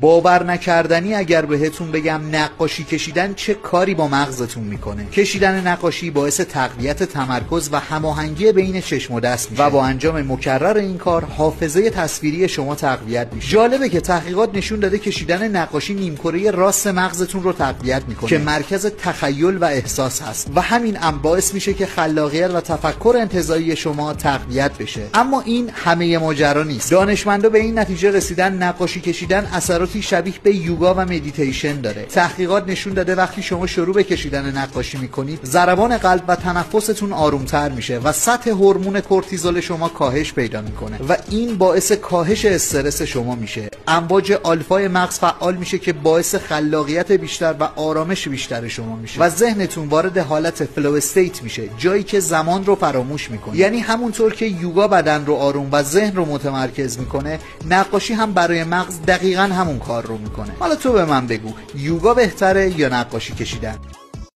باور نکردنی اگر بهتون بگم نقاشی کشیدن چه کاری با مغزتون میکنه. کشیدن نقاشی باعث تقویت تمرکز و هماهنگی بین چشم و دست میشه و با انجام مکرر این کار حافظه تصویری شما تقویت میشه. جالبه که تحقیقات نشون داده کشیدن نقاشی نیمکره راست مغزتون رو تقویت میکنه که مرکز تخیل و احساس هست و همین باعث میشه که خلاقیت و تفکر انتزاعی شما تقویت بشه. اما این همه ماجرا نیست. دانشمندا به این نتیجه رسیدن نقاشی کشیدن اثراتی شبیه به یوگا و مدیتیشن داره. تحقیقات نشون داده وقتی شما شروع به کشیدن نقاشی میکنید ضربان قلب و تنفستون آرومتر میشه و سطح هورمون کورتیزول شما کاهش پیدا میکنه و این باعث کاهش استرس شما میشه. امواج آلفای مغز فعال میشه که باعث خلاقیت بیشتر و آرامش بیشتر شما میشه و ذهنتون وارد حالت فلو استیت میشه، جایی که زمان رو فراموش میکنه. یعنی همونطور که یوگا بدن رو آروم و ذهن رو متمرکز میکنه، نقاشی هم برای مغز دقیقاً همون کار رو میکنه. حالا تو به من بگو یوگا بهتره یا نقاشی کشیدن؟